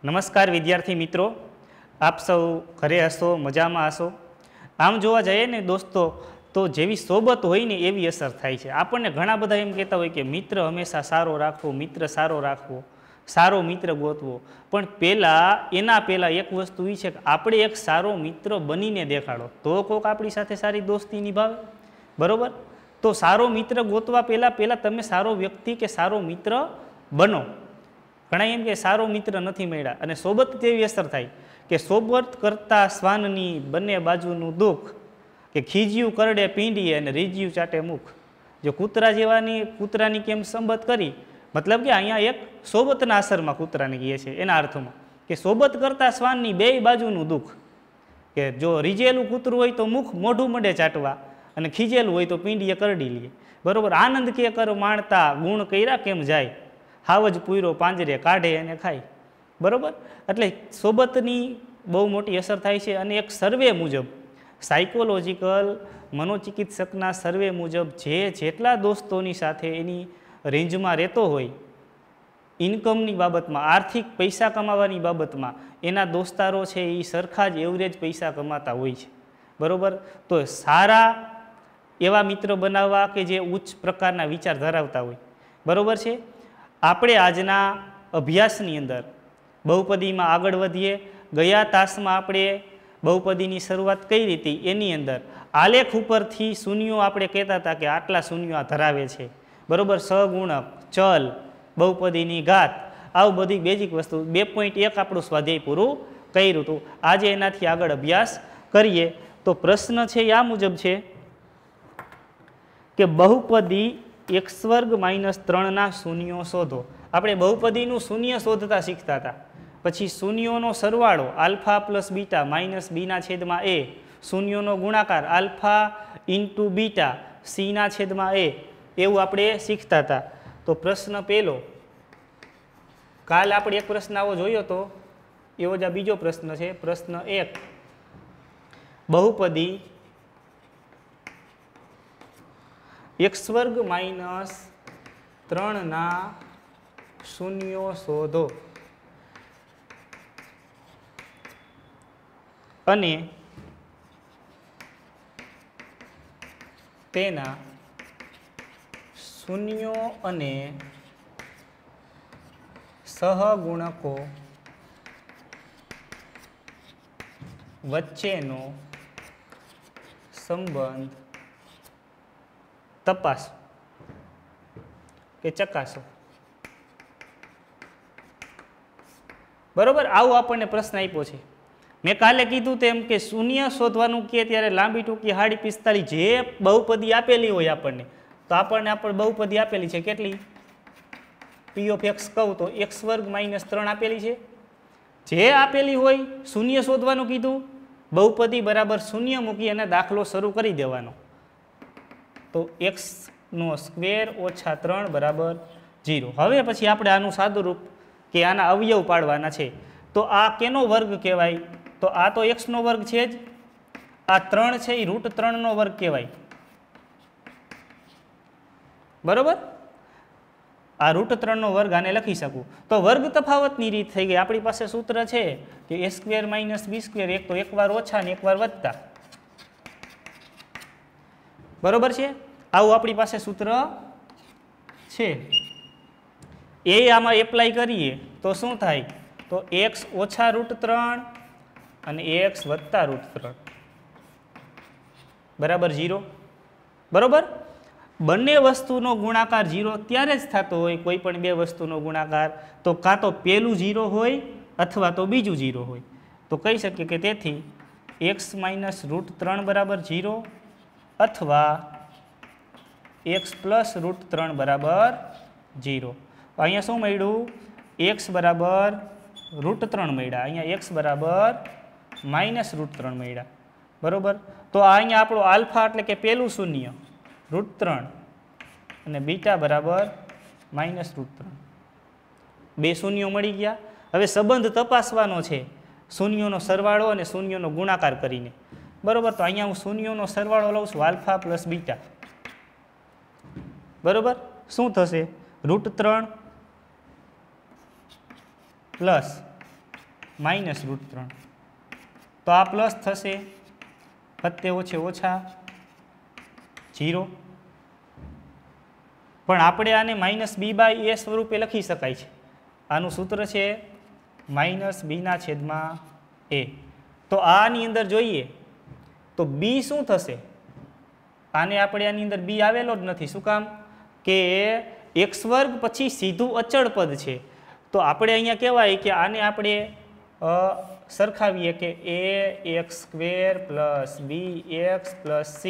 નમસ્કાર વિદ્યાર્થી મિત્રો, આપ સૌ ઘરે હશો, મજામાં હશો। આમ જોવા જઈએ ને દોસ્તો, તો જેવી સોબત હોય ને એવી અસર થાય છે। આપણને ઘણા બધા એમ કહેતા હોય કે મિત્ર હંમેશા સારો રાખવો, મિત્ર સારો રાખવો, સારો મિત્ર ગોતવો। પણ એના પહેલાં એક વસ્તુ એ છે કે આપણે એક સારો મિત્ર બનીને દેખાડો, તો કોઈક આપણી સાથે સારી દોસ્તી નિભાવે, બરાબર। તો સારો મિત્ર ગોતવા પહેલાં તમે સારો વ્યક્તિ કે સારો મિત્ર બનો। ઘણા એમ કે સારો મિત્ર નથી મળ્યા, અને સોબત જેવી અસર થાય કે સોબત કરતા શ્વાનની બંને બાજુનું દુઃખ, કે ખીજ્યું કરડે પીંડીએ અને રીજ્યું ચાટે મુખ। જો કૂતરાની કેમ સંબત કરી, મતલબ કે અહીંયા એક સોબતના અસરમાં કૂતરાને કહે છે, એના અર્થમાં કે સોબત કરતા શ્વાનની બે બાજુનું દુઃખ, કે જો રીજેલું કૂતરું હોય તો મોઢું મંડે ચાટવા, અને ખીજેલું હોય તો પીંડીએ કરડી લે, બરોબર। આનંદ કે કર માણતા ગુણ કર્યા કેમ જાય, હાવજ પૂરો પાંજરે કાઢે અને ખાય, બરાબર। એટલે સોબતની બહુ મોટી અસર થાય છે। અને એક સર્વે મુજબ, સાયકોલોજીકલ મનોચિકિત્સકના સર્વે મુજબ જેટલા દોસ્તોની સાથે એની રેન્જમાં રહેતો હોય, ઇન્કમની બાબતમાં, આર્થિક પૈસા કમાવાની બાબતમાં, એના દોસ્તારો છે એ સરખા જ એવરેજ પૈસા કમાતા હોય છે, બરાબર। તો સારા એવા મિત્ર બનાવવા કે જે ઉચ્ચ પ્રકારના વિચાર ધરાવતા હોય, બરાબર છે। આપણે આજના અભ્યાસની અંદર બહુપદીમાં આગળ વધીએ। ગયા તાસમાં આપણે બહુપદીની શરૂઆત કરી હતી, એની અંદર આલેખ ઉપરથી શૂન્યો આપણે કહેતા હતા કે આટલા શૂન્યો આ ધરાવે છે, બરાબર। સગુણક, ચલ, બહુપદીની ઘાત, આવું બધી બેઝિક વસ્તુ 2.1 આપણું સ્વાધ્યાય પૂરું કર્યું હતું। આજે એનાથી આગળ અભ્યાસ કરીએ તો પ્રશ્ન છે આ મુજબ છે કે બહુપદી x વર્ગ -3 ના શૂન્યો શોધો। આપણે બહુપદીનું શૂન્ય શોધતા શીખતા હતા। પછી શૂન્યોનો સરવાળો આલ્ફા પ્લસ બીટા માઇનસ બીના છેદમાં એ, શૂન્યોનો ગુણાકાર આલ્ફા ઇન્ટુ બીટા સીના છેદમાં એ, એવું આપણે શીખતા હતા। તો પ્રશ્ન પહેલો, કાલ આપણે એક પ્રશ્ન આવો જોયો તો, એવો જ આ બીજો પ્રશ્ન છે। પ્રશ્ન 1, બહુપદી x વર્ગ -3 ના શૂન્યો શોધો અને તેના શૂન્યો અને સહગુણકો વચ્ચેનો સંબંધ તપાસો કે ચકાસો, બરોબર। આવો આપણને પ્રશ્ન આપ્યો છે। મેં કાલે કીધું તેમ કે શૂન્ય શોધવાનું કહે ત્યારે લાંબી ટૂંકી 45 જે બહુપદી આપેલી હોય આપણને, તો આપણને બહુપદી આપેલી છે કેટલી, p of x કહું તો x વર્ગ -3 આપેલી છે। જે આપેલી હોય શૂન્ય શોધવાનું કીધું, બહુપદી બરાબર શૂન્ય મૂકી અને દાખલો શરૂ કરી દેવાનો। તો x નો સ્ક્વેર ઓછા 3 બરાબર 0। હવે પછી આપણે આનું સાદુરૂપ કે આના અવયવ પાડવાના છે। તો આ કેનો વર્ગ કહેવાય, તો આ તો x નો વર્ગ છે જ, આ 3 છે એ √3 નો વર્ગ કહેવાય, બરોબર। આ √3 નો વર્ગ આને લખી શકું। તો વર્ગ તફાવતની રીત થઈ ગઈ। આપણી પાસે સૂત્ર છે કે a² - b², એક તો એકવાર ઓછા ને એકવાર વધતા, બરોબર છે। આવું આપણી પાસે સૂત્ર છે। એ આમાં એપ્લાય કરીએ તો શું થાય, તો x ઓછા √3 અને x વત્તા √3 બરાબર 0, બરોબર। બંને વસ્તુનો ગુણાકાર 0 ત્યારે જ થતો હોય, કોઈ પણ બે વસ્તુનો ગુણાકાર, તો કાં તો પહેલું 0 હોય અથવા તો બીજું 0 હોય। તો કહી શકીએ કે તેથી x - √3 બરાબર 0 અથવા x પ્લસ √3 બરાબર 0। અહીંયા શું મળ્યું, x બરાબર √3 મળ્યા, અહીંયા x બરાબર -√3 મળ્યા, બરોબર। તો અહીંયા આપણો આલ્ફા એટલે કે પહેલું શૂન્ય √3 અને બીટા બરાબર -√3, બે શૂન્યો મળી ગયા। હવે સંબંધ તપાસવાનો છે શૂન્યોનો સરવાળો અને શૂન્યોનો ગુણાકાર કરીને, બરોબર। તો અહીંયા હું શૂન્યોનો સરવાળો લઉં છું આલ્ફા પ્લસ બીટા, બરોબર। શું થશે, √3 પ્લસ માઇનસ √3. તો આ પ્લસ થશે, વત્તે ઓછે ઓછા 0. પણ આપણે આને -b/a સ્વરૂપે લખી શકાય છે. આનું સૂત્ર છે -b/a. તો આની અંદર જોઈએ તો b શું થશે? આને આપણે આની અંદર b આવેલો જ નથી. શું કામ? કે x² પછી સીધું અચળ પદ છે. તો આપણે અહીંયા કહેવાય કે આને આપણે સરખાવીએ કે ax² + bx + c.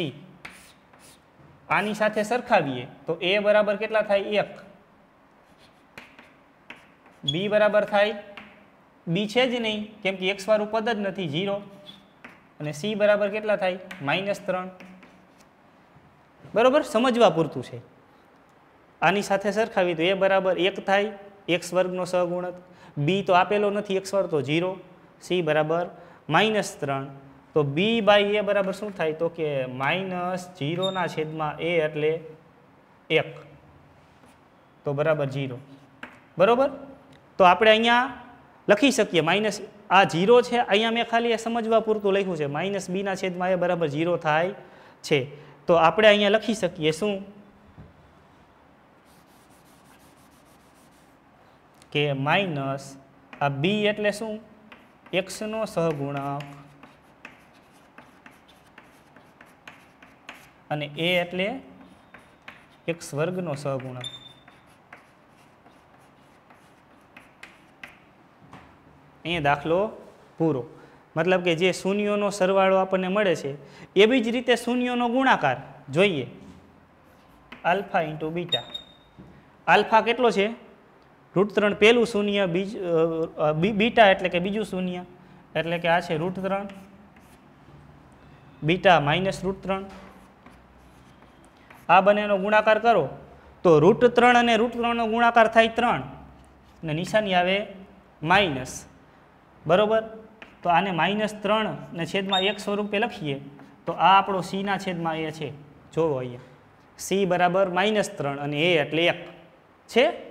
આની સાથે સરખાવીએ તો a બરાબર કેટલા થાય? 1. b બરાબર થાય, b છે જ નહીં કેમ કે x વાળું પદ જ નથી, 0. અને c બરાબર કેટલા થાય? -3. બરોબર, સમજવા પૂરતું છે. આની સાથે સરખાવી તો a બરાબર 1 થાય, x² નો સહગુણક. b તો આપેલો નથી, x² તો 0. c બરાબર -3. તો b/a બરાબર શું થાય? તો કે -0/a એટલે 1. તો બરાબર 0. બરોબર, તો આપણે અહીંયા લખી શકીએ આ 0 છે, અહીંયા મેં ખાલી સમજવા પૂરતું લખ્યું છે, -b/a બરાબર 0 થાય છે. તો આપણે અહીંયા લખી શકીએ શું? કે માઇનસ આ b એટલે શું? x નો સહગુણક અને a એટલે x² નો સહગુણક. અહીંયા દાખલો પૂરો. મતલબ કે જે શૂન્યોનો સરવાળો આપણને મળે છે એવી જ રીતે શૂન્યોનો ગુણાકાર જોઈએ. Alpha × beta. આલ્ફા કેટલો છે? √3 પહેલું શૂન્ય, બીટા એટલે કે બીજું શૂન્ય, એટલે કે આ છે √3, બીટા -√3. આ બંનેનો ગુણાકાર કરો તો √3 અને √3 નો ગુણાકાર થાય 3 અને નિશાની આવે માઇનસ. બરોબર, તો આને -3 ને છેદમાં 1 સ્વરૂપે લખીએ તો આ આપણો c ના છેદમાં a છે. જોવો અહીંયા c બરાબર -3 અને a એટલે 1 છે.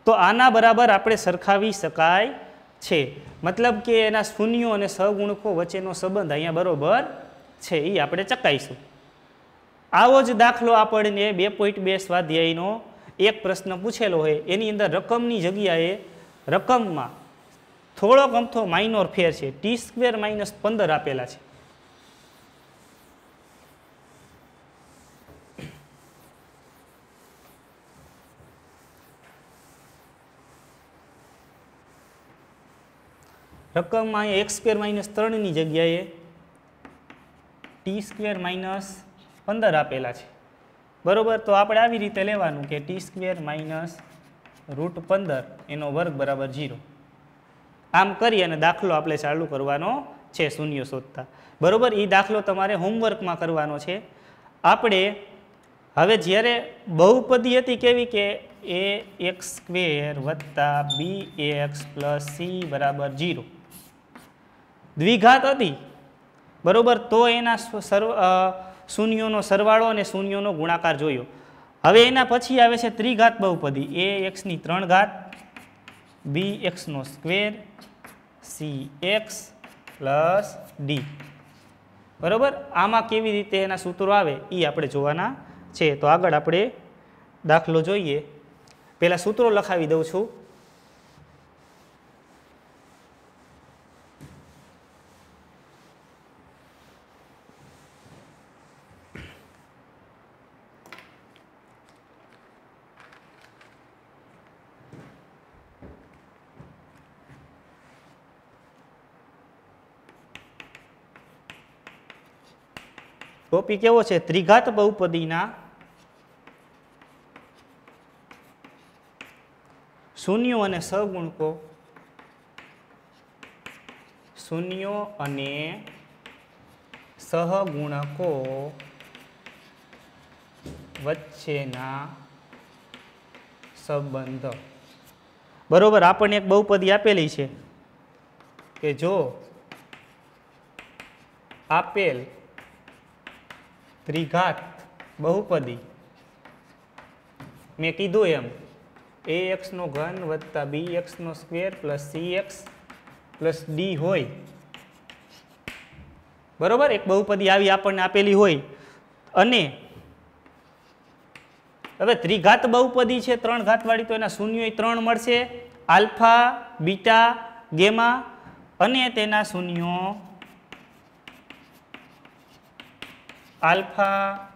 તો આના બરાબર આપણે સરખાવી શકાય છે. મતલબ કે એના શૂન્યો અને સહગુણકો વચ્ચેનો સંબંધ અહીંયા બરોબર છે, એ આપણે ચકાઈશું. આવો જ દાખલો આપણને 2.2 સ્વાધ્યાયનો એક પ્રશ્ન પૂછેલો હોય, એની અંદર રકમની જગ્યાએ રકમમાં થોડોક અમથો માઇનોર ફેર છે, t² - 15 આપેલા છે. રકમમાં અહીંયા x² - 3 ની જગ્યાએ t² - 15 આપેલા છે. બરોબર, તો આપણે આવી રીતે લેવાનું કે t² - √15 એનો વર્ગ બરાબર 0. આમ કરી અને દાખલો આપણે ચાલુ કરવાનો છે શૂન્ય શોધતા. બરોબર, એ દાખલો તમારે હોમવર્કમાં કરવાનો છે. આપણે હવે જ્યારે બહુપદી હતી કેવી કે ax² + bx + c બરાબર 0 દ્વિઘાત હતી. બરોબર, તો એના શૂન્યોનો સરવાળો અને શૂન્યોનો ગુણાકાર જોયો. હવે એના પછી આવે છે ત્રિઘાત બહુપદી, ax² bx² cx + d. બરોબર, આમાં કેવી રીતે એના સૂત્રો આવે એ આપણે જોવાના છે. તો આગળ આપણે દાખલો જોઈએ. પહેલા સૂત્રો લખાવી દઉં છું. ટોપિક કેવો છે? ત્રિઘાત બહુપદીના શૂન્યો અને સહગુણકો, શૂન્યો અને સહગુણકો વચ્ચેના સંબંધ. બરોબર, આપણને એક બહુપદી આપેલી છે કે જો આપેલ ત્રિઘાત બહુપદી મેં કીધું એમ ax² + bx² + cx plus D હોય, બરોબર, એક બહુપદી આવી આપણને આપેલી હોય, અને હવે ત્રિઘાત બહુપદી છે 3 ઘાતવાળી, તો એના શૂન્યો 3 મળશે, આલ્ફા, બીટા, ગેમા, અને તેના શૂન્યો આલ્ફા,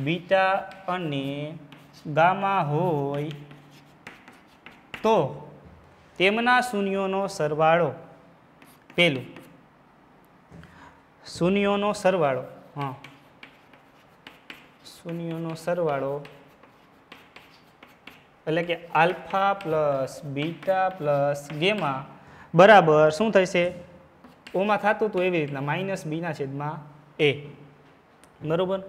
બીટા અને ગામા હોય તો તેમના શૂન્યોનો સરવાળો, પેલું શૂન્યોનો સરવાળો, હા, શૂન્યોનો સરવાળો એટલે કે alpha plus beta plus gamma બરાબર શું થશે, ઓમાં થતું હતું એવી રીતના માઇનસ બીના છેદમાં એ, બરોબર.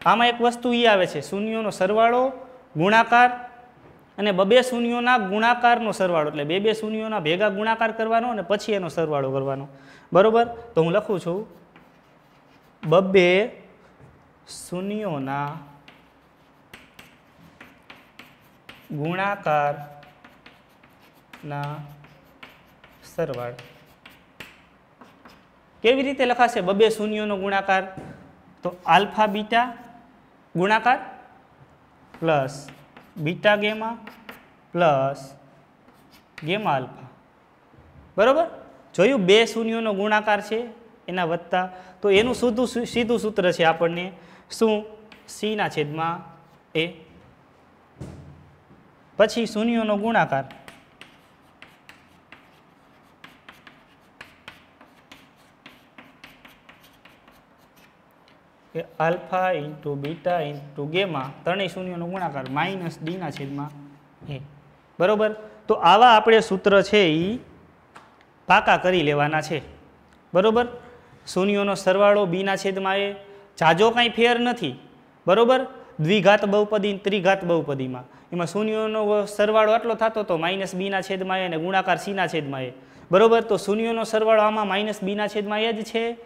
આમાં એક વસ્તુ એ આવે છે, શૂન્યોનો સરવાળો, ગુણાકાર અને બબે શૂન્યોના ગુણાકારનો સરવાળો, એટલે બે શૂન્યોના ભેગા ગુણાકાર કરવાનો અને પછી એનો સરવાળો કરવાનો, બરોબર. તો હું લખું છું બબે શૂન્યોના ગુણાકારના સરવાળો. કેવી રીતે લખાશે બબે શૂન્યોનો ગુણાકાર, તો આલ્ફા બીટા ગુણાકાર plus beta gamma plus gamma alpha, બરોબર. જોયું, બે શૂન્યોનો ગુણાકાર છે એના વત્તા, તો એનું સીધું સૂત્ર છે આપણને શું, સી ના છેદમાં એ, પછી શૂન્યોનો ગુણાકાર કે alpha into beta into gamma, ત્રણેય શૂન્યનો ગુણાકાર માઇનસ ડીના છેદમાં એ, બરોબર. તો આવા આપણે સૂત્ર છે એ પાકા કરી લેવાના છે, બરોબર. શૂન્યોનો સરવાળો બીના છેદમાં એ, જાજો કાંઈ ફેર નથી, બરોબર. દ્વિઘાત બહુપદી ત્રિઘાત બહુપદીમાં એમાં શૂન્યોનો સરવાળો આટલો થતો હતો માઇનસ બીના છેદમાં એ અને ગુણાકાર સીના છેદમાં એ, બરોબર. તો શૂન્યોનો સરવાળો આમાં માઇનસ બીના છેદમાં એ જ છે,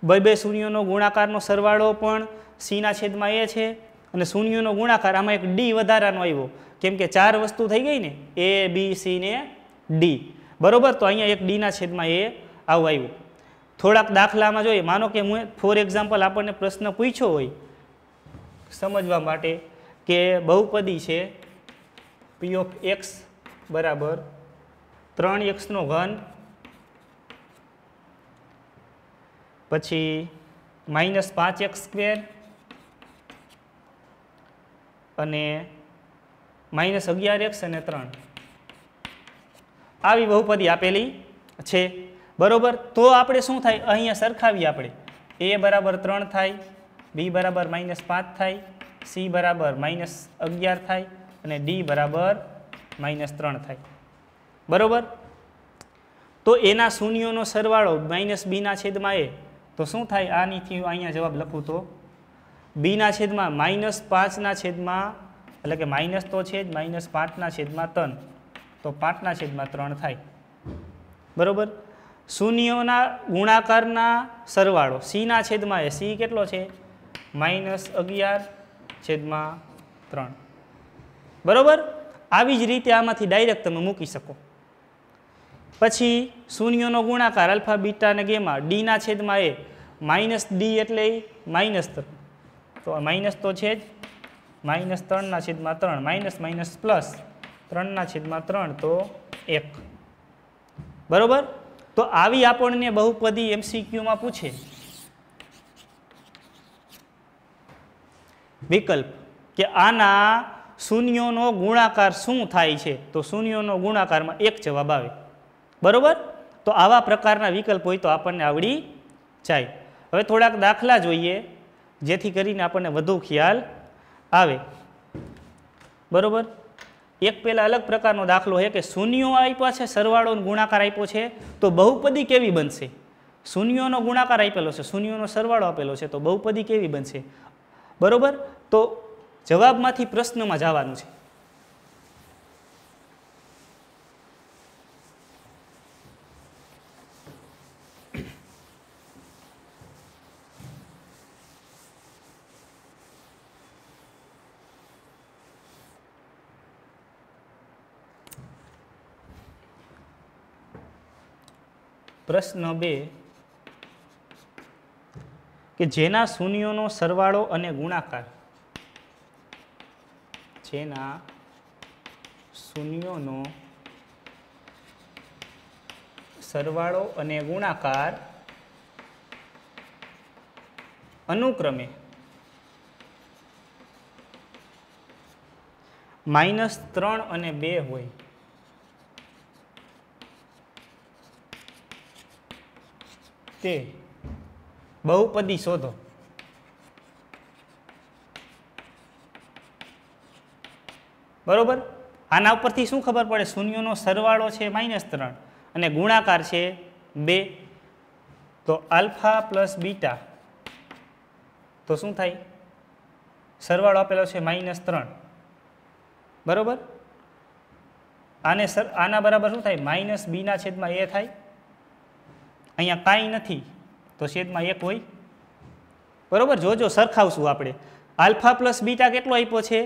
બે શૂન્યોનો ગુણાકારનો સરવાળો પણ સીના છેદમાં એ છે, અને શૂન્યોનો ગુણાકાર આમાં એક ડી વધારાનો આવ્યો, કેમ કે 4 વસ્તુ થઈ ગઈ ને, એ બી સી ને ડી, બરોબર. તો અહીંયા એક ડીના છેદમાં એ આવું આવ્યું. થોડાક દાખલામાં જોઈએ, માનો કે હું ફોર એક્ઝામ્પલ આપણને પ્રશ્ન પૂછ્યો હોય સમજવા માટે કે બહુપદી છે પી ઓફ એક્સ બરાબર 3x નો ઘન પછી -5x² અને -11x અને 3 આવી બહુપદી આપેલી છે, બરોબર. તો આપણે શું થાય, અહીંયા સરખાવીએ આપણે, a બરાબર 3 થાય, b બરાબર -5 થાય, c બરાબર -11 થાય અને d બરાબર -3 થાય, બરોબર. તો એના શૂન્યોનો સરવાળો -b ના છેદમાં એ, તો શું થાય, આનીથી અહીંયા જવાબ લખું તો b ના છેદમાં -5ના છેદમાં, એટલે કે માઇનસ તો છે જ, -5ના છેદમાં 3, તો 5ના છેદમાં 3 થાય, બરોબર. શૂન્યોના ગુણાકારના સરવાળો સીના છેદમાં એ, સી કેટલો છે -11/3, બરોબર. આવી જ રીતે આમાંથી ડાયરેક્ટ તમે મૂકી શકો. પછી શૂન્યોનો ગુણાકાર આલ્ફા બીટા અને ગેમા ડીના છેદમાં એ, -d એટલે -3, તો માઇનસ તો છે જ, -3ના છેદમાં 3, માઇનસ માઇનસ પ્લસ 3ના છેદમાં 3, તો 1, બરોબર. તો આવી આપણને બહુપદી MCQમાં પૂછે વિકલ્પ કે આના શૂન્યોનો ગુણાકાર શું થાય છે, તો શૂન્યોનો ગુણાકારમાં 1 જવાબ આવે, બરોબર. તો આવા પ્રકારના વિકલ્પ હોય તો આપણને આવડી જાય. હવે થોડાક દાખલા જોઈએ જેથી કરીને આપણને વધુ ખ્યાલ આવે, બરોબર. એક પહેલા અલગ પ્રકારનો દાખલો છે કે શૂન્યો આપ્યા છે, સરવાળો ગુણાકાર આપ્યો છે, તો બહુપદી કેવી બનશે. શૂન્યોનો ગુણાકાર આપેલો છે, શૂન્યોનો સરવાળો આપેલો છે, તો બહુપદી કેવી બનશે, બરોબર. તો જવાબમાંથી પ્રશ્નમાં જવાનું છે. પ્રશ્ન 2 કે જેના શૂન્યોનો સરવાળો અને ગુણાકાર, જેના શૂન્યોનો સરવાળો અને ગુણાકાર અનુક્રમે -3 અને 2 હોય તે બહુપદી શોધો. બરોબર, આના ઉપરથી શું ખબર પડે? શૂન્યોનો સરવાળો છે -3 અને ગુણાકાર છે 2, તો આલ્ફા પ્લસ બીટા, તો શું થાય? સરવાળો આપેલો છે -3, બરોબર. આના બરાબર શું થાય? -b/a થાય. અહીંયા કાંઈ નથી તો છેદમાં 1 હોય, બરોબર. જોજો સરખાવશું આપણે. આલ્ફા પ્લસ બીટા કેટલો આપ્યો છે?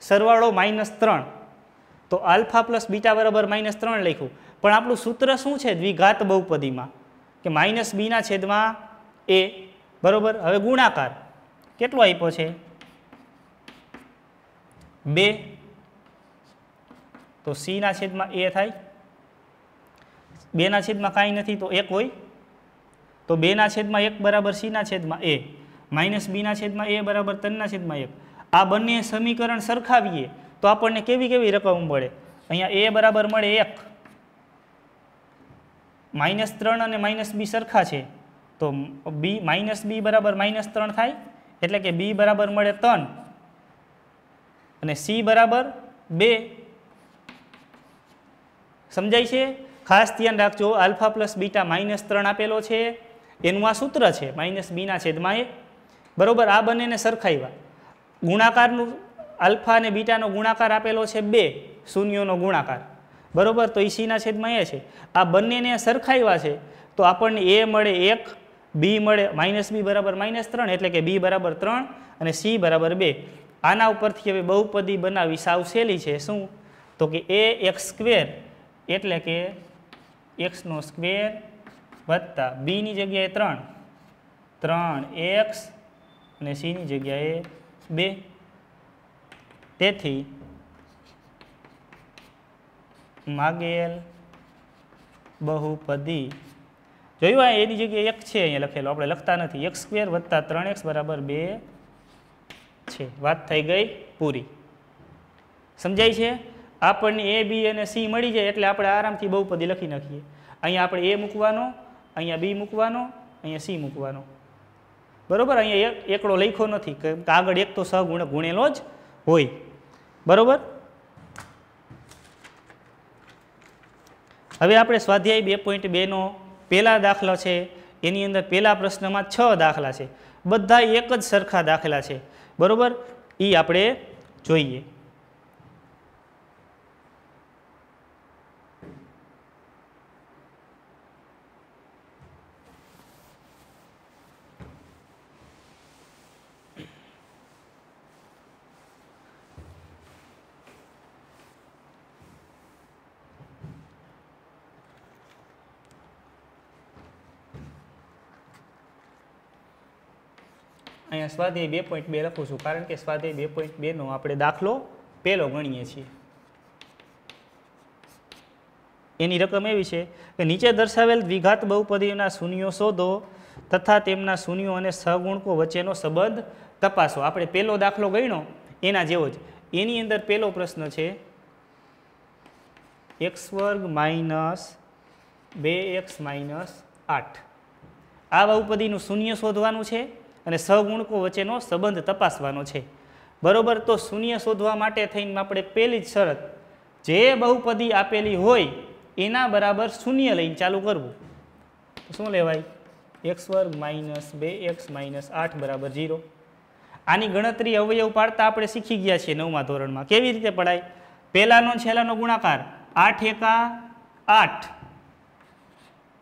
સરવાળો -3, તો આલ્ફા પ્લસ બીટા બરાબર -3 લખ્યું. પણ આપણું સૂત્ર શું છે દ્વિઘાત બહુપદીમાં? કે -b/a, બરોબર. હવે ગુણાકાર કેટલો આપ્યો છે? 2, તો c/a થાય. 2/, કાંઈ નથી તો 1 હોય, તો 2/1 બરાબર c/a, -b/a બરાબર 3/1. આ બંને સમીકરણ સરખાવીએ તો આપણને કેવી કેવી રકમ મળે? અહીંયા a બરાબર મળે 1, -3 અને -b સરખા છે તો -b બરાબર -3 થાય, એટલે કે b બરાબર મળે 3 અને c બરાબર 2. સમજાય છે? ખાસ ધ્યાન રાખજો, આલ્ફા પ્લસ બીટા -3 આપેલો છે, એનું આ સૂત્ર છે -b/a, બરોબર. આ બંનેને સરખાવ્યા. ગુણાકારનું આલ્ફા અને બીટાનો ગુણાકાર આપેલો છે 2, શૂન્યોનો ગુણાકાર, બરોબર. તો એ c/a છે. આ બંનેને સરખાવ્યા છે તો આપણને a મળે 1, b મળે -b બરાબર -3, એટલે કે b બરાબર 3 અને c બરાબર 2. આના ઉપરથી હવે બહુપદી બનાવી સાવ સહેલી છે. શું? તો કે ax² એટલે કે x² વત્તા b ની જગ્યાએ 3, 3x અને c ની જગ્યાએ 2. તેથી માગેલ બહુપદી, જોયું આ એની જગ્યાએ 1 છે અહીંયા લખેલો, આપણે લખતા નથી. x² વત્તા 3x બરાબર 2 છે. વાત થઈ ગઈ પૂરી. સમજાય છે? આપણને a, b અને c મળી જાય એટલે આપણે આરામથી બહુપદી લખી નાખીએ. અહીંયા આપણે a મૂકવાનો, અહીંયા b મૂકવાનો, અહીંયા c મૂકવાનો, બરોબર. અહીંયા એકડો લખ્યો નથી કે આગળ એક તો સહગુણક ગુણેલો જ હોય, બરોબર. હવે આપણે સ્વાધ્યાય 2.2 નો પહેલા દાખલો છે, એની અંદર પહેલા પ્રશ્નમાં 6 દાખલા છે, બધા એક જ સરખા દાખલા છે, બરોબર. એ આપણે જોઈએ. અહીંયા સ્વાધ્યાય 2.2 લખું છું કારણ કે સ્વાધ્યાય 2.2 નો આપણે દાખલો પહેલો ગણીએ છીએ. એની રકમ એવી છે કે નીચે દર્શાવેલ દ્વિઘાત બહુપદીના શૂન્યો શોધો તથા તેમના શૂન્યો અને સહગુણકો વચ્ચેનો સંબંધ તપાસો. આપણે પહેલો દાખલો ગણ્યો એના જેવો જ. એની અંદર પહેલો પ્રશ્ન છે x² - 2x - 8. આ બહુપદીનું શૂન્ય શોધવાનું છે અને સહગુણકો વચ્ચેનો સંબંધ તપાસવાનો છે, બરોબર. તો શૂન્ય શોધવા માટે થઈને આપણે પહેલી જ શરત, જે બહુપદી આપેલી હોય એના બરાબર શૂન્ય લઈને ચાલુ કરવું. શું લેવાય? x² - 2x - 8 બરાબર 0. આની ગણતરી અવયવ પાડતા આપણે શીખી ગયા છીએ 9મા ધોરણમાં. કેવી રીતે પડાય? પહેલાનો છેલ્લાનો ગુણાકાર 8 એકા 8,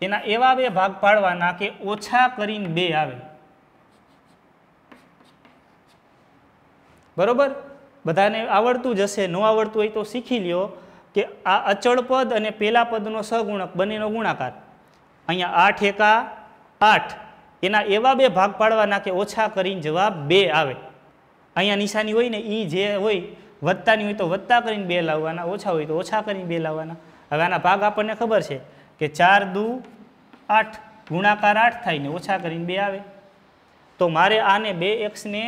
એના એવા બે ભાગ પાડવાના કે ઓછા કરીને 2 આવે, બરોબર. બધાને આવડતું જ હશે, ન આવડતું હોય તો શીખી લ્યો કે આ અચળ પદ અને પેલા પદનો સહગુણક બંનેનો ગુણાકાર અહીંયા 8 એકા 8, એના એવા બે ભાગ પાડવાના કે ઓછા કરીને જવાબ 2 આવે. અહીંયા નિશાની હોય ને એ જે હોય વત્તાની હોય તો વત્તા કરીને 2 લાવવાના, ઓછા હોય તો ઓછા કરીને 2 લાવવાના. હવે આના ભાગ આપણને ખબર છે કે 4 દુ 8, ગુણાકાર 8 થાય ને ઓછા કરીને 2 આવે. તો મારે આને 2x ને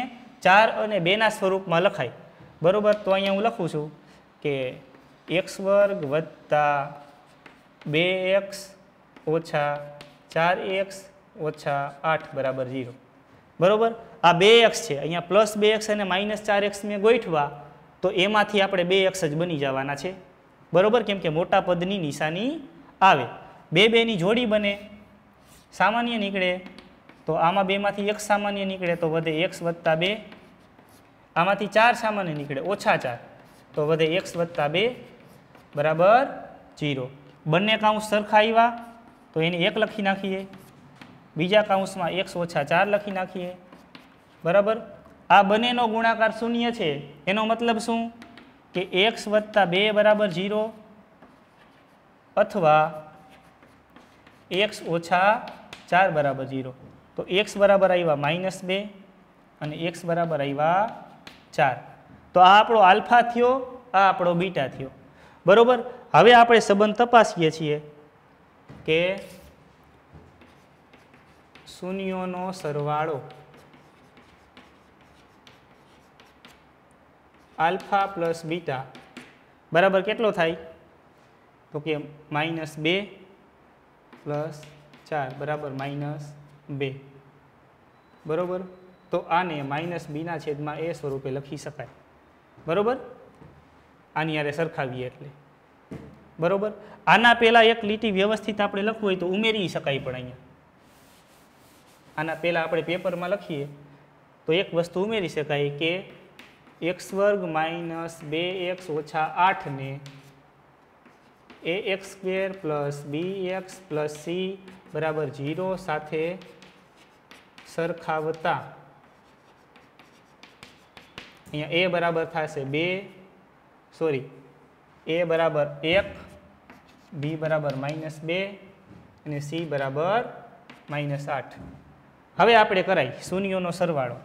4 અને 2 ના સ્વરૂપમાં લખાય. બરોબર, તો અહીંયા હું લખું છું કે x² વત્તા 2x ઓછા 4x ઓછા 8 બરાબર 0. બરોબર, આ 2x છે, અહીંયા પ્લસ 2x અને માઇનસ 4x મેં ગોઠવા તો એમાંથી આપણે 2x જ બની જવાના છે. બરોબર, કેમ કે મોટા પદની નિશાની આવે. 2 ની જોડી બને, સામાન્ય નીકળે તો આમાં 2 માંથી 1 સામાન્ય નીકળે તો વધે x વત્તા 2, આમાંથી 4 સામાન્ય નીકળે ઓછા 4 તો વધે x વત્તા 2 બરાબર 0. બંને કાઉન્સ સરખા આવ્યા તો એને 1 લખી નાખીએ, બીજા કાઉન્સમાં x ઓછા 4 લખી નાખીએ. બરાબર, આ બંનેનો ગુણાકાર શૂન્ય છે, એનો મતલબ શું કે x વત્તા 2 બરાબર 0 અથવા x ઓછા 4 બરાબર 0. તો x બરાબર આવ્યા -2 અને x બરાબર આવ્યા 4. તો આ આપણો આલ્ફા થયો, આ આપણો બીટા થયો. બરોબર, હવે આપણે સંબંધ તપાસીએ છીએ કે શૂન્યોનો સરવાળો આલ્ફા પ્લસ બીટા બરાબર કેટલો થાય? તો કે -2 પ્લસ 4 બરાબર -2. બરોબર, તો આને -b ના છેદમાં a સ્વરૂપે લખી શકાય. બરોબર, આની યારે સરખાવીએ એટલે. બરોબર, આના પહેલાં એક લીટી વ્યવસ્થિત આપણે લખવું હોય તો ઉમેરી શકાય, પણ અહીંયા આના પહેલાં આપણે પેપરમાં લખીએ તો એક વસ્તુ ઉમેરી શકાય કે x² - 2x ઓછા 8 ને ax² plus bx plus c બરાબર 0 સાથે સરખાવતા અહીંયા a બરાબર થશે 2, a બરાબર 1, b બરાબર -2 અને c બરાબર -8. હવે આપણે કરાય શૂન્યોનો સરવાળો.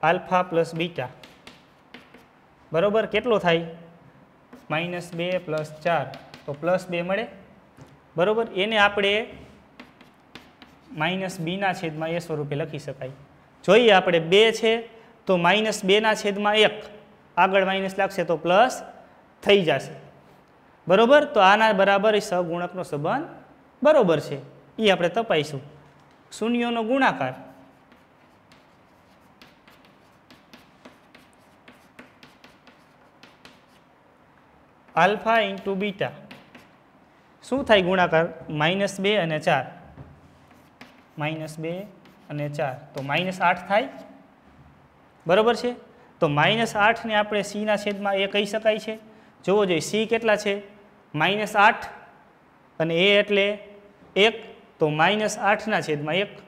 આલ્ફા પ્લસ બીટા બરોબર કેટલો થાય? -2 પ્લસ 4 તો +2 મળે. બરોબર, એને આપણે -b ના છેદમાં a સ્વરૂપે લખી શકાય. જોઈએ આપણે 2 છે તો -2 ના છેદમાં 1 આગળ માઇનસ લાગશે તો પ્લસ થઈ જશે. બરોબર, તો આના બરાબર સહગુણકનો સંબંધ બરોબર છે, એ આપણે તપાઈશું. શૂન્યોનો ગુણાકાર આલ્ફા ઇન્ટુ બીટા શું થાય ગુણાકાર? -2 અને 4, -2 અને 4 તો -8 થાય. બરોબર છે, તો -8 ને આપણે c ના છેદમાં a કહી શકાય છે. જોવો જોઈએ c કેટલા છે? -8 અને a એટલે 1 તો -8 ના છેદમાં 1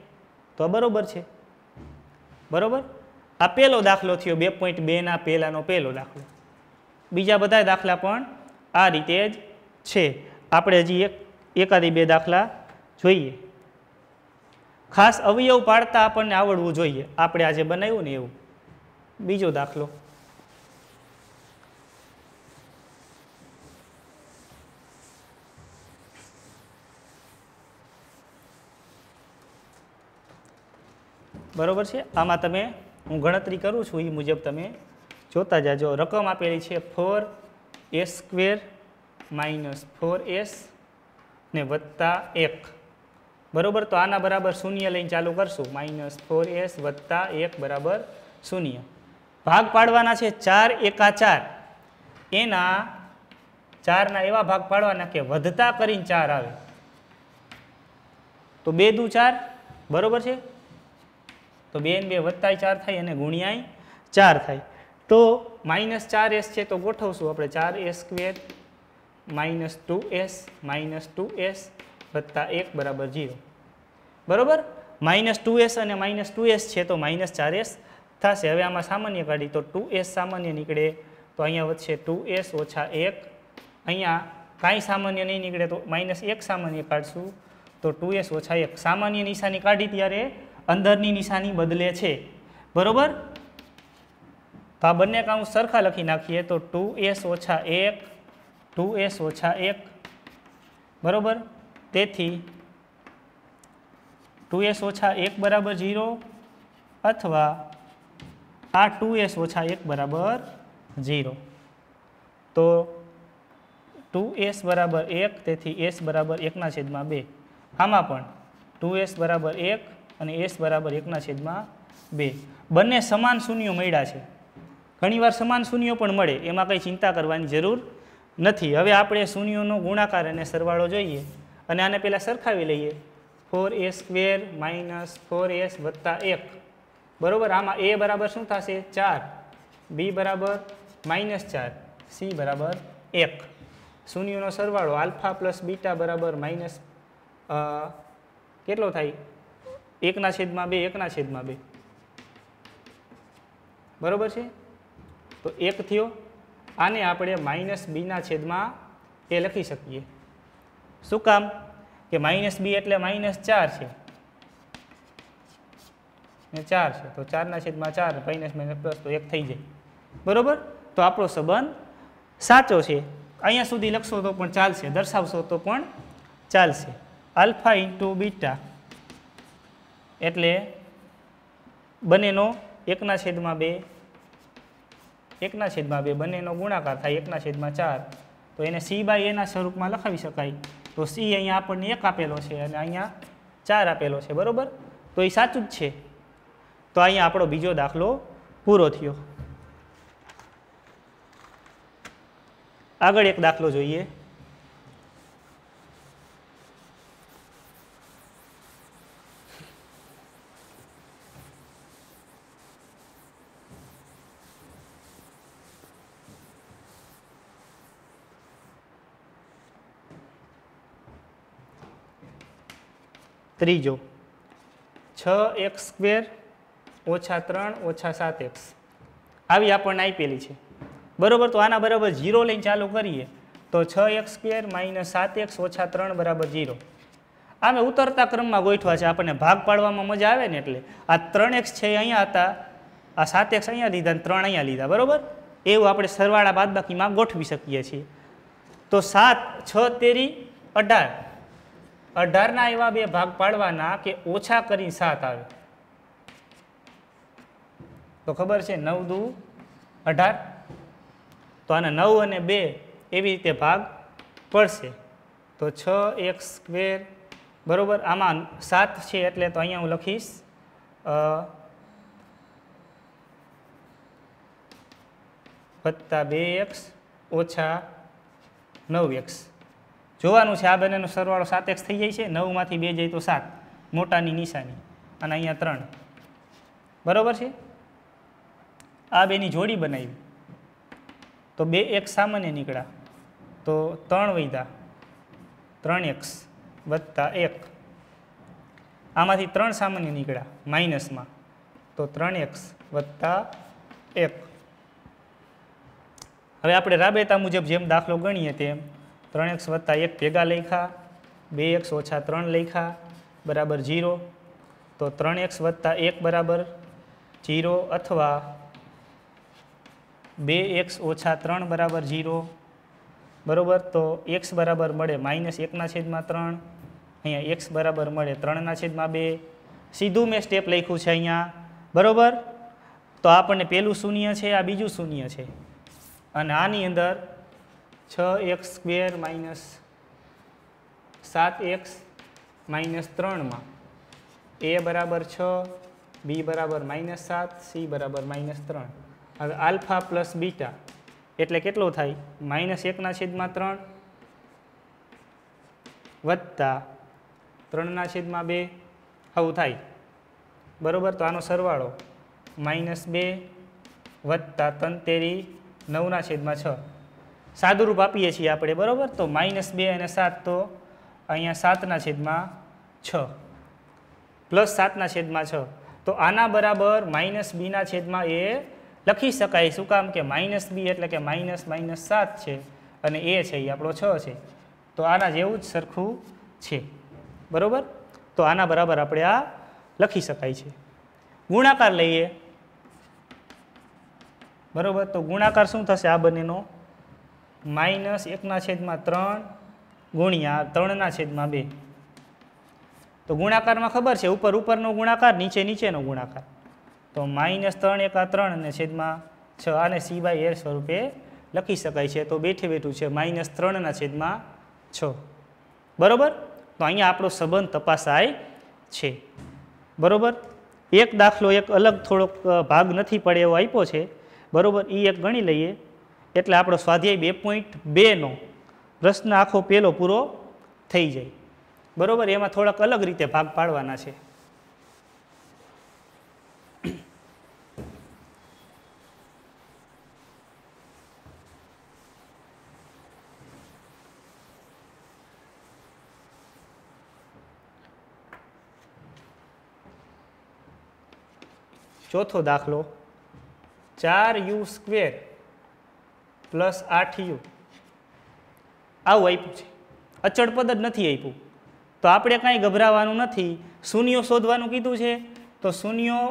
તો બરોબર છે. બરોબર, આ પહેલો દાખલો થયો 2.2 ના પહેલાનો પહેલો દાખલો. બીજા બધા દાખલા પણ આ રીતે જ છે. આપણે હજી એકાદી 2 દાખલા જોઈએ. ખાસ અવયવ પાડતા આપણને આવડવું જોઈએ, આપણે આજે બનાવ્યું ને એવું. બીજો દાખલો બરોબર છે. આમાં તમે હું ગણતરી કરું છું એ મુજબ તમે જોતા જાજો. રકમ આપેલી છે 4a² - 4s ને વત્તા 1. બરોબર, તો આના બરાબર 0 લઈને ચાલુ કરશું. -4s વત્તા 1 બરાબર 0. ભાગ પાડવાના છે 4 એકા 4, એના 4ના એવા ભાગ પાડવાના કે વધતા કરીને 4 આવે. તો 2 દુ 4 બરોબર છે, તો 2 ને 2 વત્તા 4 થાય અને ગુણ્યાય 4 થાય. તો -4s છે તો ગોઠવશું આપણે 4a² - 2s વત્તા 1 બરાબર 0. બરોબર, -2s અને -2s છે તો -4s થશે. હવે આમાં સામાન્ય કાઢી તો 2s સામાન્ય નીકળે, તો અહીંયા વધશે 2s ઓછા 1. અહીંયા કાંઈ સામાન્ય નહીં નીકળે તો -1 સામાન્ય કાઢશું તો 2s ઓછા 1. સામાન્ય નિશાની કાઢી ત્યારે અંદરની નિશાની બદલે છે, બરોબર. તો આ બંને કાઉન્સ સરખા લખી નાખીએ તો 2s ઓછા 1, 2s ઓછા 1, બરોબર. તેથી 2s ઓછા 1 બરાબર 0 અથવા આ 2s ઓછા 1 બરાબર 0. તો 2s બરાબર 1, તેથી s બરાબર 1/2. આમાં પણ 2s બરાબર 1 અને s બરાબર 1/2. બંને સમાન શૂન્યો મળ્યા છે. ઘણીવાર સમાન શૂન્યો પણ મળે, એમાં કંઈ ચિંતા કરવાની જરૂર નથી. હવે આપણે શૂન્યોનો ગુણાકાર અને સરવાળો જોઈએ અને આને પહેલાં સરખાવી લઈએ. 4a² - 4s વત્તા 1, બરાબર. આમાં a બરાબર શું થશે? 4, b બરાબર -4, c બરાબર 1. શૂન્યોનો સરવાળો આલ્ફા પ્લસ બીટા બરાબર કેટલો થાય? 1/2, 1/2, બરાબર છે. તો 1 થયો. આને આપણે -b/a લખી શકીએ. શું કામ? કે -b એટલે -4 છે ને 4 છે, તો 4/4 પ્લસ તો 1 થઈ જાય, બરોબર. તો આપણો સંબંધ સાચો છે. અહીંયા સુધી લખશો તો પણ ચાલશે, દર્શાવશો તો પણ ચાલશે. આલ્ફા ઇન્ટુ બીટા એટલે બંનેનો 1/2 બંનેનો ગુણાકાર થાય 1/4. તો એને c/a ના સ્વરૂપમાં લખાવી શકાય. તો c અહીંયા આપણને 1 આપેલો છે અને અહીંયા 4 આપેલો છે, બરોબર. તો એ સાચું જ છે. તો અહીંયા આપણો બીજો દાખલો પૂરો થયો. આગળ એક દાખલો જોઈએ. ત્રીજો 6x² ઓછા 3 ઓછા 7x આવી આપણને આપેલી છે, બરોબર. તો આના બરાબર 0 લઈને ચાલુ કરીએ તો 6x² - 7x ઓછા 3 બરાબર 0. આમે ઉતરતા ક્રમમાં ગોઠવા છે, આપણને ભાગ પાડવામાં મજા આવે ને એટલે. આ 3x છે અહીંયા હતા, આ 7x અહીંયા લીધા અને 3 અહીંયા લીધા, બરોબર. એવું આપણે સરવાળા બાદબાકીમાં ગોઠવી શકીએ છીએ. તો 7, 6 તેરી 18, 18ના એવા બે ભાગ પાડવાના કે ઓછા કરીને 7 આવે. તો ખબર છે 9 દુ 18. તો આના 9 અને 2 એવી રીતે ભાગ પડશે. તો 6x², બરોબર. આમાં 7 છે એટલે તો અહીંયા હું લખીશ +2x ઓછા 9x. જોવાનું છે આ બંનેનો સરવાળો 7x થઈ જાય છે. 9માંથી 2 જાય તો 7, મોટાની નિશાની, અને અહીંયા 3, બરોબર છે. આ બેની જોડી બનાવી તો 2x સામાન્ય નીકળ્યા તો 3 વધ્યા, 3x વત્તા 1. આમાંથી 3 સામાન્ય નીકળ્યા માઇનસમાં તો 3x વત્તા 1. હવે આપણે રાબેતા મુજબ જેમ દાખલો ગણીએ તેમ 3x વત્તા 1 ભેગા લખ્યા, 2x ઓછા 3 લખ્યા બરાબર 0. તો 3x વત્તા 1 બરાબર 0 અથવા 2x ઓછા 3 બરાબર 0, બરાબર. તો x બરાબર મળે -1/3, અહીંયા x બરાબર મળે 3/2. સીધું મેં સ્ટેપ લખ્યું છે અહીંયા, બરાબર. તો આપણને પહેલું શૂન્ય છે, આ બીજું શૂન્ય છે, અને આની અંદર 6x² - 7x - 3માં a બરાબર 6, b બરાબર -7, c બરાબર -3. હવે આલ્ફા પ્લસ બીટા એટલે કેટલો થાય? -1/3 વત્તા 3/2 આવું થાય, બરાબર. તો આનો સરવાળો -2 વત્તા 3 તેરી 9/6. સાદુરૂપ આપીએ છીએ આપણે, બરાબર. તો -2 અને 7 તો અહીંયા 7/6 પ્લસ 7/6. તો આના બરાબર -b/a લખી શકાય. શું કામ કે માઇનસ બી એટલે કે માઇનસ માઇનસ 7 છે અને એ છે એ આપણો 6 છે. તો આના જેવું જ સરખું છે. બરાબર. તો આના બરાબર આપણે આ લખી શકાય છે. ગુણાકાર લઈએ. બરાબર. તો ગુણાકાર શું થશે આ બંનેનો? -1/3 ગુણ્યા 3/2. તો ગુણાકારમાં ખબર છે ઉપર ઉપરનો ગુણાકાર નીચે નીચેનો ગુણાકાર. તો -3 × 3 અને છેદમાં 6 આને c/l સ્વરૂપે લખી શકાય છે. તો બેઠે બેઠું છે -3/6. બરાબર. તો અહીંયા આપણો સંબંધ તપાસાય છે. બરાબર. એક દાખલો એક અલગ થોડોક ભાગ નથી પડે એવો આપ્યો છે. બરાબર. એ એક ગણી લઈએ એટલે આપણો સ્વાધ્યાય 2.2નો પ્રશ્ન આખો પહેલો પૂરો થઈ જાય. બરાબર. એમાં થોડાક અલગ રીતે ભાગ પાડવાના છે. ચોથો દાખલો 4u² + 8u આવું આપ્યું છે. અચળ પદ જ નથી આપ્યું. તો આપણે કાંઈ ગભરાવાનું નથી. શૂન્યો શોધવાનું કીધું છે. તો શૂન્યો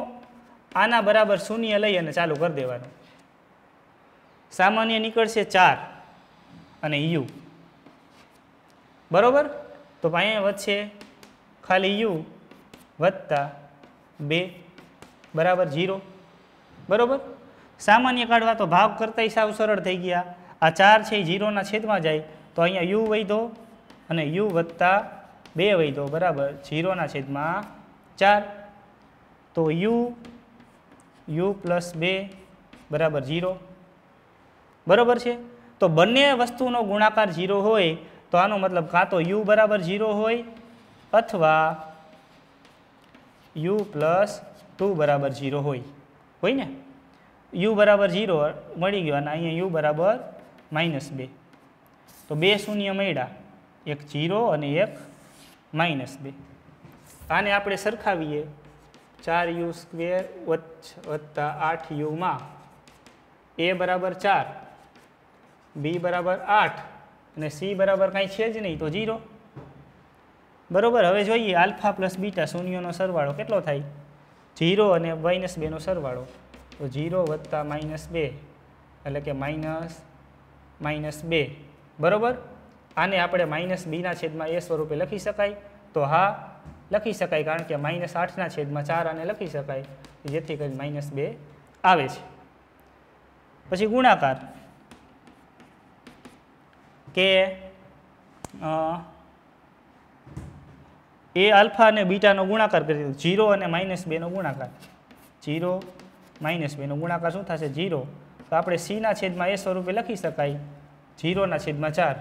આના બરાબર શૂન્ય લઈ અને ચાલુ કરી દેવાનું. સામાન્ય નીકળશે 4 અને u. બરાબર. તો અહીંયા વધશે ખાલી u વત્તા 2 બરાબર 0. બરાબર. સામાન્ય કાઢવા તો ભાગ કરતા સાવ સરળ થઈ ગયા. આ 4 છે એ 0ના છેદમાં જાય તો અહીંયા u વધ્યો અને u વત્તા 2 વધ્યો બરાબર 0/4. તો u + 2 બરાબર 0. બરાબર છે. તો બંને વસ્તુનો ગુણાકાર 0 હોય તો આનો મતલબ કાં તો u બરાબર 0 હોય અથવા u + 2 બરાબર 0 હોય ને. u બરાબર 0 મળી ગયો અને અહીંયા u બરાબર -2. તો 2 શૂન્ય મળ્યા, એક 0 અને એક -2. આને આપણે સરખાવીએ 4u² વત્તા 8u માં a બરાબર 4, b બરાબર 8 અને c બરાબર કાંઈ છે જ નહીં તો 0. બરાબર. હવે જોઈએ આલ્ફા પ્લસ બીટા શૂન્યનો સરવાળો કેટલો થાય? 0 અને -2નો સરવાળો. તો 0 વત્તા -2 એટલે કે -2. બરાબર. આને આપણે -b/a સ્વરૂપે લખી શકાય? તો હા લખી શકાય, કારણ કે -8/4 આને લખી શકાય, જેથી કરી -2 આવે છે. પછી ગુણાકાર કે એ આલ્ફા અને બીટાનો ગુણાકાર કરી દીધો. 0 અને -2નો ગુણાકાર. 0 -2નો ગુણાકાર શું થશે? 0. તો આપણે c/a સ્વરૂપે લખી શકાય 0/4.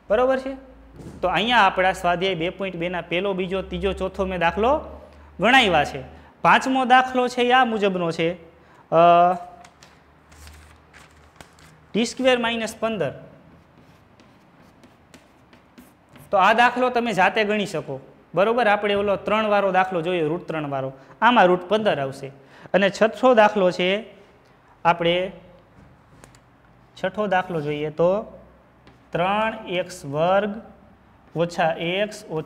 બરાબર છે. તો અહીંયા આપણા સ્વાધ્યાય 2.2ના પહેલો, બીજો, ત્રીજો, ચોથો મેં દાખલો ગણાવ્યા છે. પાંચમો દાખલો છે એ આ મુજબનો છે t² - 15. તો આ દાખલો તમે જાતે ગણી શકો. બરાબર. આપણે ઓલો 3 વાળો દાખલો જોયો, √3 વાળો, આમાં √15 આવશે. અને છઠ્ઠો દાખલો છે, આપણે છઠ્ઠો દાખલો જોઈએ તો 3x² - x -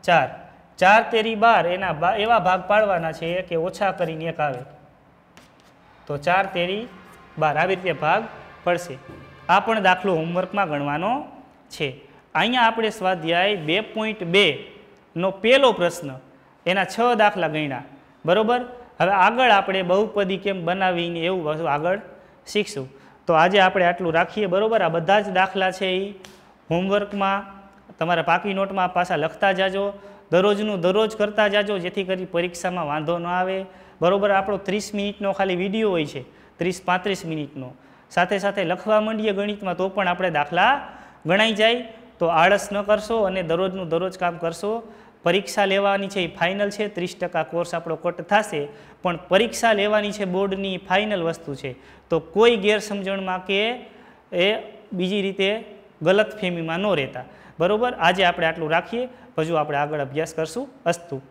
4. 4 તેરી 12 એના એવા ભાગ પાડવાના છે કે ઓછા કરીને 1 આવે. તો 4 તેરી 12 આવી રીતે ભાગ પડશે. આ પણ દાખલો હોમવર્કમાં ગણવાનો છે. અહીંયા આપણે સ્વાધ્યાય 2.2નો પહેલો પ્રશ્ન એના 6 દાખલા ગણ્યા. બરાબર. હવે આગળ આપણે બહુપદી કેમ બનાવીને એવું આગળ શીખશું. તો આજે આપણે આટલું રાખીએ. બરાબર. આ બધા જ દાખલા છે એ હોમવર્કમાં તમારા પાકી નોટમાં પાછા લખતા જાજો, દરરોજનું દરરોજ કરતા જાજો, જેથી કરી પરીક્ષામાં વાંધો ન આવે. બરાબર. આપણો 30 મિનિટનો ખાલી વિડીયો હોય છે, 30-35 મિનિટનો. સાથે સાથે લખવા માંડીએ ગણિતમાં તો પણ આપણે દાખલા ગણાઈ જાય. તો આળસ ન કરશો અને દરરોજનું દરરોજ કામ કરશો. પરીક્ષા લેવાની છે એ ફાઇનલ છે. 30% કોર્સ આપણો કટ થશે, પણ પરીક્ષા લેવાની છે બોર્ડની ફાઇનલ વસ્તુ છે. તો કોઈ ગેરસમજણમાં કે એ બીજી રીતે ગલતફહેમીમાં ન રહેતા. બરાબર. આજે આપણે આટલું રાખીએ, હજુ આપણે આગળ અભ્યાસ કરશું. અસ્તુ.